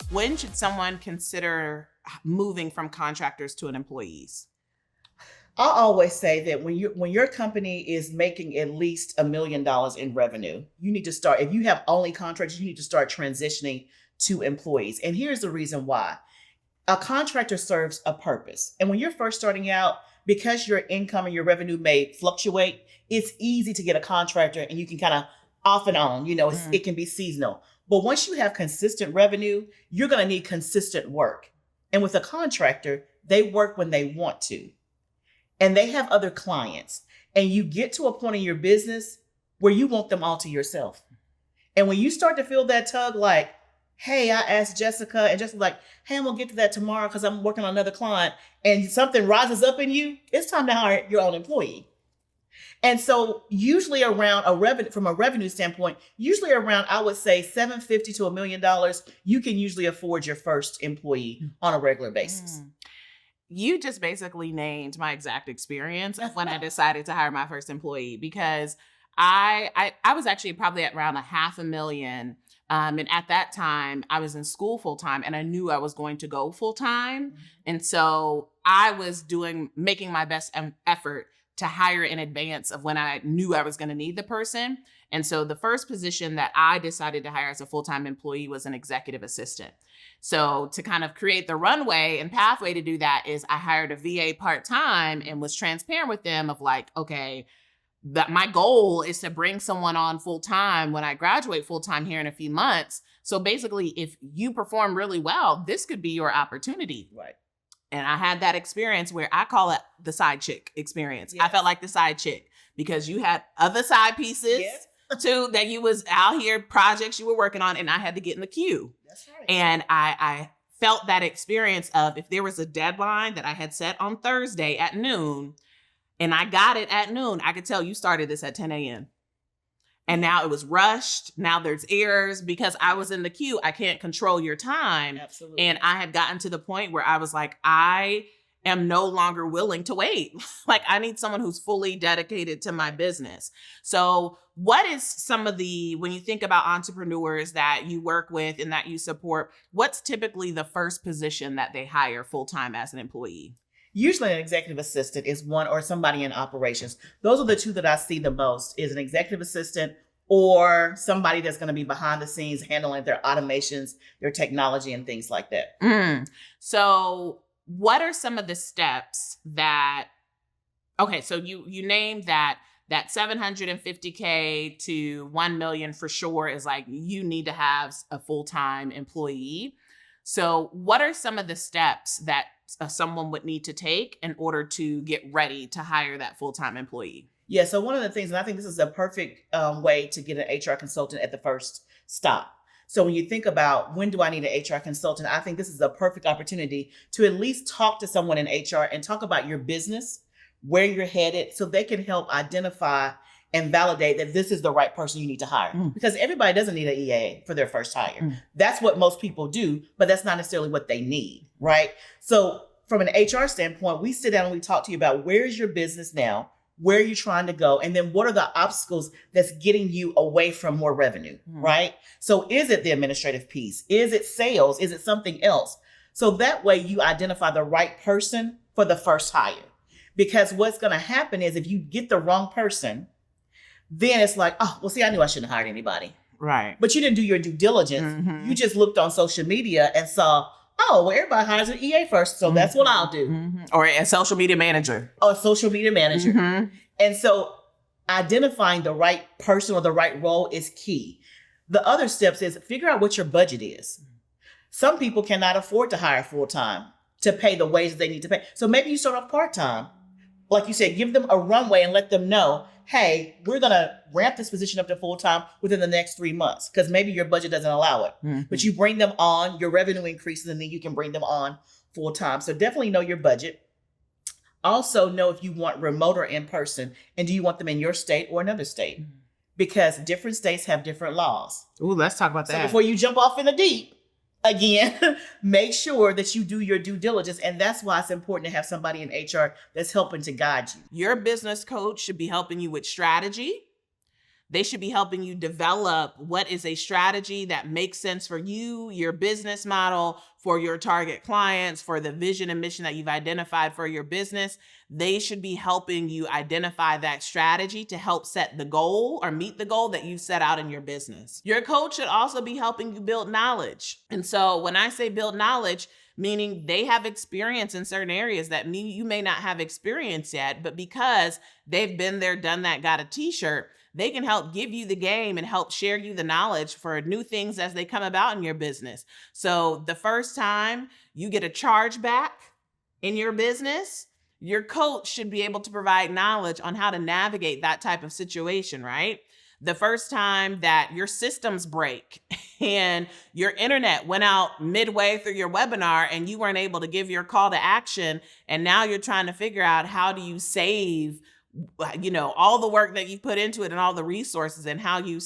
When should someone consider moving from contractors to an employees? I always say that when your company is making at least $1 million in revenue, you need to start. If you have only contractors, you need to start transitioning to employees. And here's the reason why. A contractor serves a purpose. And when you're first starting out, because your income and your revenue may fluctuate, it's easy to get a contractor and you can kind of off and on, it can be seasonal. But once you have consistent revenue, you're going to need consistent work. And with a contractor, they work when they want to. And they have other clients. And you get to a point in your business where you want them all to yourself. And when you start to feel that tug, like, hey, I asked Jessica, and Jessica's like, hey, I'm going to get to that tomorrow because I'm working on another client, and something rises up in you, it's time to hire your own employee. And so usually around from a revenue standpoint, usually around, I would say $750 to $1 million, you can usually afford your first employee on a regular basis. You just basically named my exact experience of when I decided to hire my first employee, because I was actually probably at around $500,000. And at that time, I was in school full time and I knew I was going to go full time. And so I was making my best effort to hire in advance of when I knew I was going to need the person. And so the first position that I decided to hire as a full-time employee was an executive assistant. So to kind of create the runway and pathway to do that is I hired a VA part-time and was transparent with them of like, okay, that my goal is to bring someone on full-time when I graduate full-time here in a few months. So basically, if you perform really well, this could be your opportunity. Right. And I had that experience where I call it the side chick experience. Yes. I felt like the side chick because you had other side pieces too, that you was out here, projects you were working on, and I had to get in the queue. That's right. And I felt that experience of if there was a deadline that I had set on Thursday at noon, and I got it at noon, I could tell you started this at 10 a.m. And now it was rushed. Now there's errors because I was in the queue. I can't control your time. Absolutely. And I had gotten to the point where I was like, I am no longer willing to wait. Like I need someone who's fully dedicated to my business. So what is some of when you think about entrepreneurs that you work with and that you support, what's typically the first position that they hire full-time as an employee? Usually an executive assistant is one, or somebody in operations. Those are the two that I see the most, is an executive assistant or somebody that's going to be behind the scenes handling their automations, their technology and things like that. So what are some of the steps so you named that 750K to 1 million for sure is like, you need to have a full-time employee. So what are some of the steps that someone would need to take in order to get ready to hire that full-time employee? Yeah. So one of the things, and I think this is a perfect way to get an HR consultant at the first stop. So when you think about when do I need an HR consultant, I think this is a perfect opportunity to at least talk to someone in HR and talk about your business, where you're headed, so they can help identify and validate that this is the right person you need to hire. Because everybody doesn't need an EA for their first hire. That's what most people do, but that's not necessarily what they need, right? So from an HR standpoint, we sit down and we talk to you about where is your business now? Where are you trying to go? And then what are the obstacles that's getting you away from more revenue, right? So is it the administrative piece? Is it sales? Is it something else? So that way you identify the right person for the first hire. Because what's going to happen is if you get the wrong person, then it's like, oh, well, see, I knew I shouldn't have hired anybody. Right. But you didn't do your due diligence. You just looked on social media and saw, oh, well, everybody hires an EA first, so that's what I'll do. Or a social media manager. Or a social media manager. And so identifying the right person or the right role is key. The other steps is figure out what your budget is. Some people cannot afford to hire full-time to pay the wages they need to pay. So maybe you start off part-time. Like you said, give them a runway and let them know, hey, we're going to ramp this position up to full-time within the next 3 months because maybe your budget doesn't allow it. But you bring them on, your revenue increases, and then you can bring them on full-time. So definitely know your budget. Also know if you want remote or in-person, and do you want them in your state or another state? Because different states have different laws. Ooh, let's talk about that. So before you jump off in the deep, again, make sure that you do your due diligence. And that's why it's important to have somebody in HR that's helping to guide you. Your business coach should be helping you with strategy, They should be helping you develop what is a strategy that makes sense for you, your business model, for your target clients, for the vision and mission that you've identified for your business. They should be helping you identify that strategy to help set the goal or meet the goal that you've set out in your business. Your coach should also be helping you build knowledge. And so when I say build knowledge, meaning they have experience in certain areas that you may not have experience yet, but because they've been there, done that, got a t-shirt, they can help give you the game and help share you the knowledge for new things as they come about in your business. So the first time you get a chargeback in your business, your coach should be able to provide knowledge on how to navigate that type of situation, right? The first time that your systems break and your internet went out midway through your webinar and you weren't able to give your call to action, and now you're trying to figure out how do you save all the work that you put into it and all the resources, and how you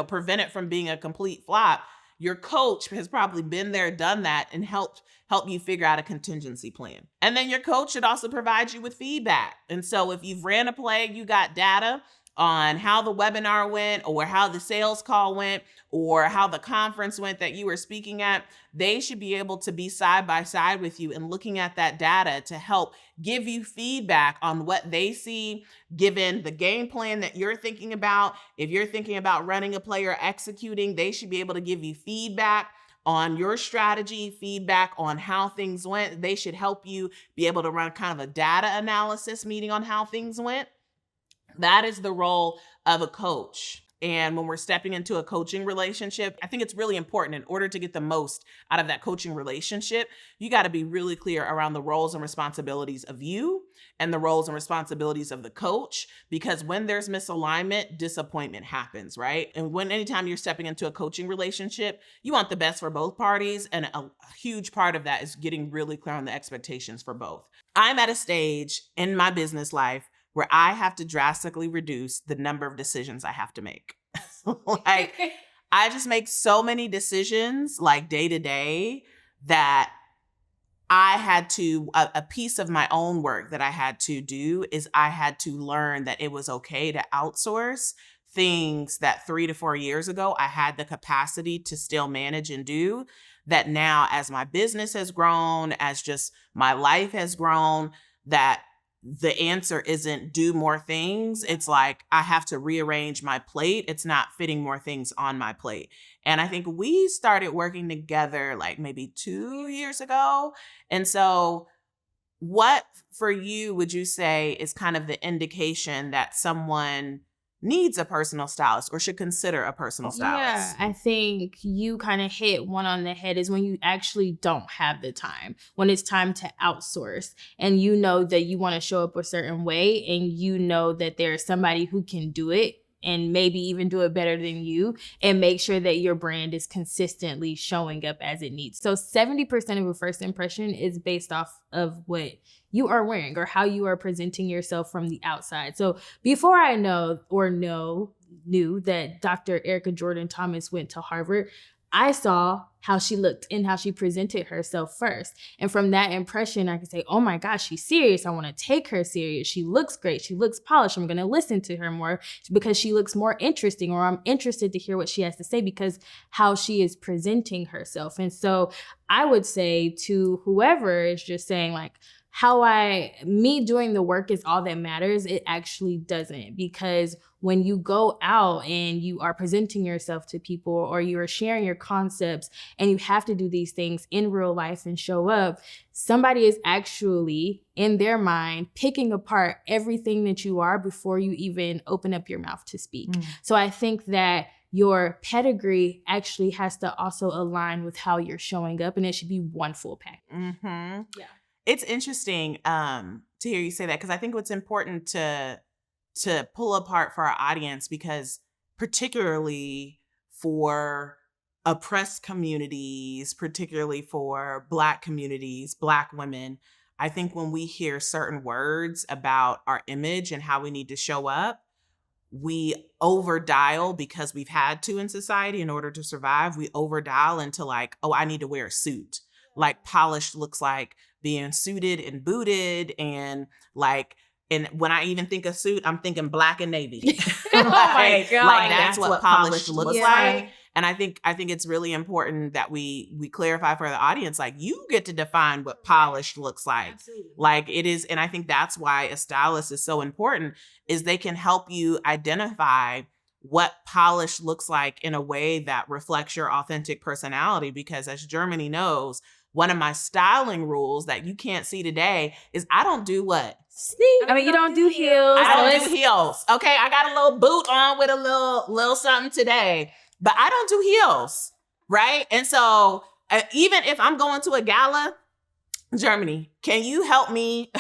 prevent it from being a complete flop. Your coach has probably been there, done that, and help you figure out a contingency plan. And then your coach should also provide you with feedback. And so if you've ran a play, you got data on how the webinar went, or how the sales call went, or how the conference went that you were speaking at, they should be able to be side by side with you and looking at that data to help give you feedback on what they see, given the game plan that you're thinking about. If you're thinking about running a play or executing, they should be able to give you feedback on your strategy, feedback on how things went. They should help you be able to run kind of a data analysis meeting on how things went. That is the role of a coach. And when we're stepping into a coaching relationship, I think it's really important, in order to get the most out of that coaching relationship, you got to be really clear around the roles and responsibilities of you and the roles and responsibilities of the coach, because when there's misalignment, disappointment happens, right? And anytime you're stepping into a coaching relationship, you want the best for both parties. And a huge part of that is getting really clear on the expectations for both. I'm at a stage in my business life where I have to drastically reduce the number of decisions I have to make. Like, I just make so many decisions like day to day that I had to, a piece of my own work that I had to do is I had to learn that it was okay to outsource things that 3 to 4 years ago I had the capacity to still manage and do, that now as my business has grown, as just my life has grown, that the answer isn't do more things. It's like I have to rearrange my plate. It's not fitting more things on my plate. And I think we started working together like maybe 2 years ago. And so what for you would you say is kind of the indication that someone needs a personal stylist or should consider a personal stylist? Yeah, I think you kind of hit one on the head, is when you actually don't have the time, when it's time to outsource, and you know that you want to show up a certain way, and you know that there's somebody who can do it and maybe even do it better than you, and make sure that your brand is consistently showing up as it needs. So 70% of a first impression is based off of what you are wearing or how you are presenting yourself from the outside. So before I knew that Dr. Erica Jordan Thomas went to Harvard, I saw how she looked and how she presented herself first. And from that impression, I could say, oh my gosh, she's serious. I want to take her serious. She looks great. She looks polished. I'm going to listen to her more because she looks more interesting, or I'm interested to hear what she has to say because how she is presenting herself. And so I would say to whoever is just saying like, me doing the work is all that matters, it actually doesn't. Because when you go out and you are presenting yourself to people, or you are sharing your concepts, and you have to do these things in real life and show up, somebody is actually in their mind picking apart everything that you are before you even open up your mouth to speak. So I think that your pedigree actually has to also align with how you're showing up, and it should be one full package. Mm-hmm. Yeah. It's interesting to hear you say that, because I think what's important to pull apart for our audience, because particularly for oppressed communities, particularly for Black communities, Black women, I think when we hear certain words about our image and how we need to show up, we overdial because we've had to in society in order to survive. We overdial into like, oh, I need to wear a suit. Like polished looks like being suited and booted, and like And when I even think of suit, I'm thinking black and navy. Oh my God. Like that's what polished looks Yeah. like. And I think it's really important that we clarify for the audience, like you get to define what polished looks like. Absolutely. Like it is, and I think that's why a stylist is so important, is they can help you identify what polished looks like in a way that reflects your authentic personality. Because as Germanee knows, one of my styling rules that you can't see today is I don't do what? I mean, you don't do heels. I don't do heels. Okay, I got a little boot on with a little something today, but I don't do heels, right? And so even if I'm going to a gala, Germanee, can you help me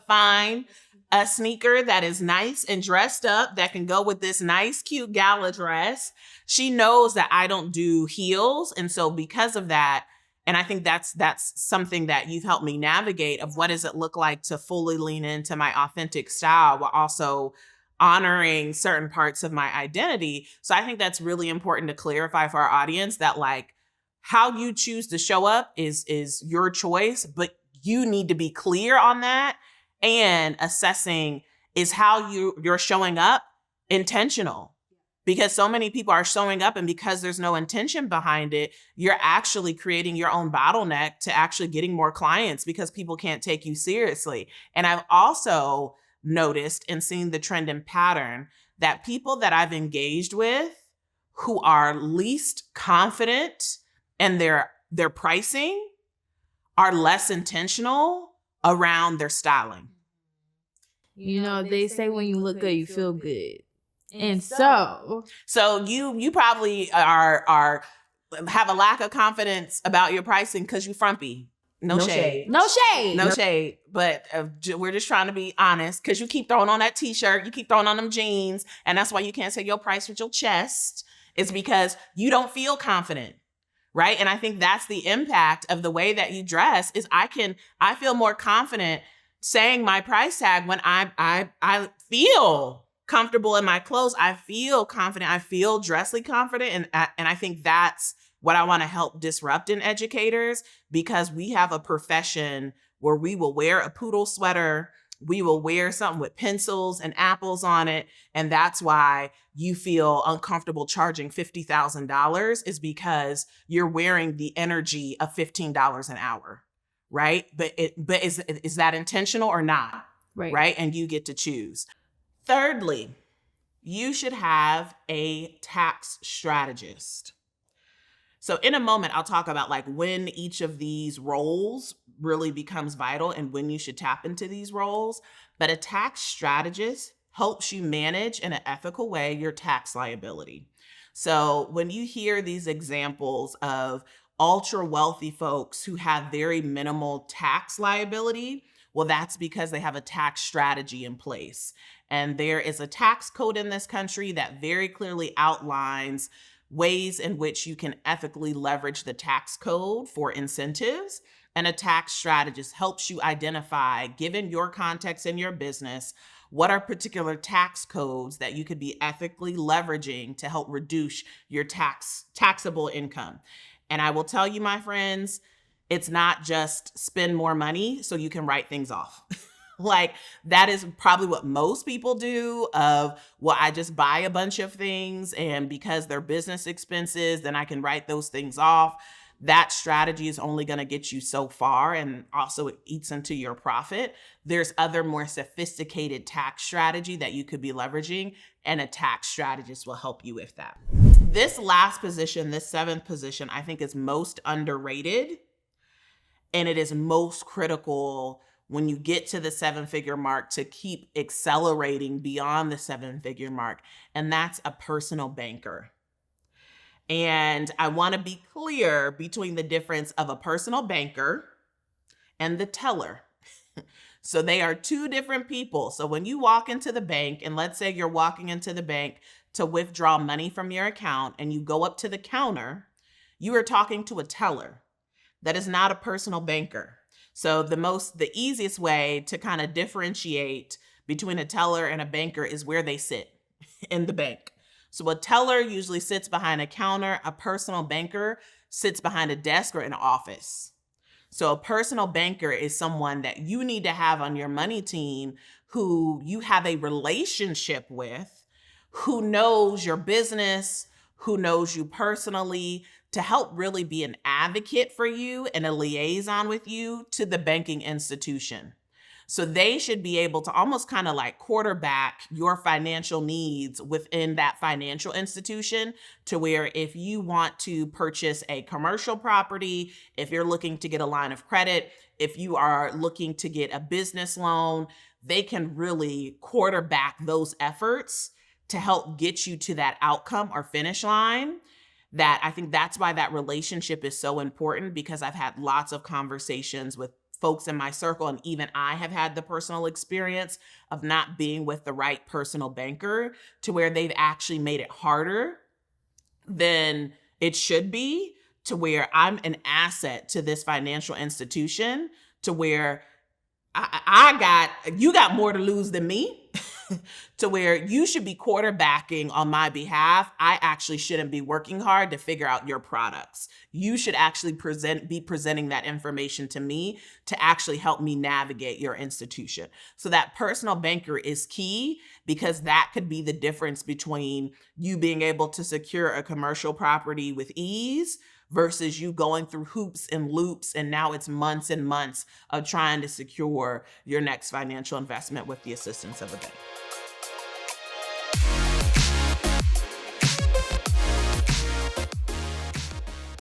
find a sneaker that is nice and dressed up that can go with this nice, cute gala dress? She knows that I don't do heels, and so because of that, and I think that's something that you've helped me navigate of what does it look like to fully lean into my authentic style while also honoring certain parts of my identity. So I think that's really important to clarify for our audience that like how you choose to show up is your choice, but you need to be clear on that, and assessing is how you're showing up intentional. Because so many people are showing up, and because there's no intention behind it, you're actually creating your own bottleneck to actually getting more clients because people can't take you seriously. And I've also noticed and seen the trend and pattern that people that I've engaged with who are least confident in their pricing are less intentional around their styling. You know, they say when you look good, you feel good. And so you probably are have a lack of confidence about your pricing because you frumpy. No shade. no shade. No shade. But we're just trying to be honest, because you keep throwing on that t-shirt, you keep throwing on them jeans, and that's why you can't say your price with your chest. It's because you don't feel confident, right? And I think that's the impact of the way that you dress is I feel more confident saying my price tag when I feel comfortable in my clothes. I feel confident. I feel dressly confident. And I think that's what I want to help disrupt in educators, because we have a profession where we will wear a poodle sweater. We will wear something with pencils and apples on it. And that's why you feel uncomfortable charging $50,000 is because you're wearing the energy of $15 an hour, right? But is that intentional or not? Right? And you get to choose. Thirdly, you should have a tax strategist. So in a moment, I'll talk about like when each of these roles really becomes vital and when you should tap into these roles. But a tax strategist helps you manage in an ethical way your tax liability. So when you hear these examples of ultra wealthy folks who have very minimal tax liability, well, that's because they have a tax strategy in place. And there is a tax code in this country that very clearly outlines ways in which you can ethically leverage the tax code for incentives. And a tax strategist helps you identify, given your context in your business, what are particular tax codes that you could be ethically leveraging to help reduce your taxable income. And I will tell you, my friends, it's not just spend more money so you can write things off. Like that is probably what most people do of, well, I just buy a bunch of things and because they're business expenses, then I can write those things off. That strategy is only going to get you so far, and also it eats into your profit. There's other more sophisticated tax strategy that you could be leveraging, and a tax strategist will help you with that. This last position, this seventh position, I think is most underrated, and it is most critical when you get to the 7-figure mark to keep accelerating beyond the 7-figure mark, and that's a personal banker. And I want to be clear between the difference of a personal banker and the teller. So they are two different people. So when you walk into the bank, and let's say you're walking into the bank to withdraw money from your account and you go up to the counter, you are talking to a teller. That is not a personal banker. So the easiest way to kind of differentiate between a teller and a banker is where they sit in the bank. So a teller usually sits behind a counter. A personal banker sits behind a desk or in an office. So a personal banker is someone that you need to have on your money team who you have a relationship with, who knows your business, who knows you personally, to help really be an advocate for you and a liaison with you to the banking institution. So they should be able to almost kind of like quarterback your financial needs within that financial institution, to where if you want to purchase a commercial property, if you're looking to get a line of credit, if you are looking to get a business loan, they can really quarterback those efforts to help get you to that outcome or finish line. That I think that's why that relationship is so important, because I've had lots of conversations with folks in my circle, and even I have had the personal experience of not being with the right personal banker, to where they've actually made it harder than it should be, to where I'm an asset to this financial institution, to where you got more to lose than me. To where you should be quarterbacking on my behalf. I actually shouldn't be working hard to figure out your products. You should actually be presenting that information to me to actually help me navigate your institution. So that personal banker is key, because that could be the difference between you being able to secure a commercial property with ease versus you going through hoops and loops, and now it's months and months of trying to secure your next financial investment with the assistance of a bank.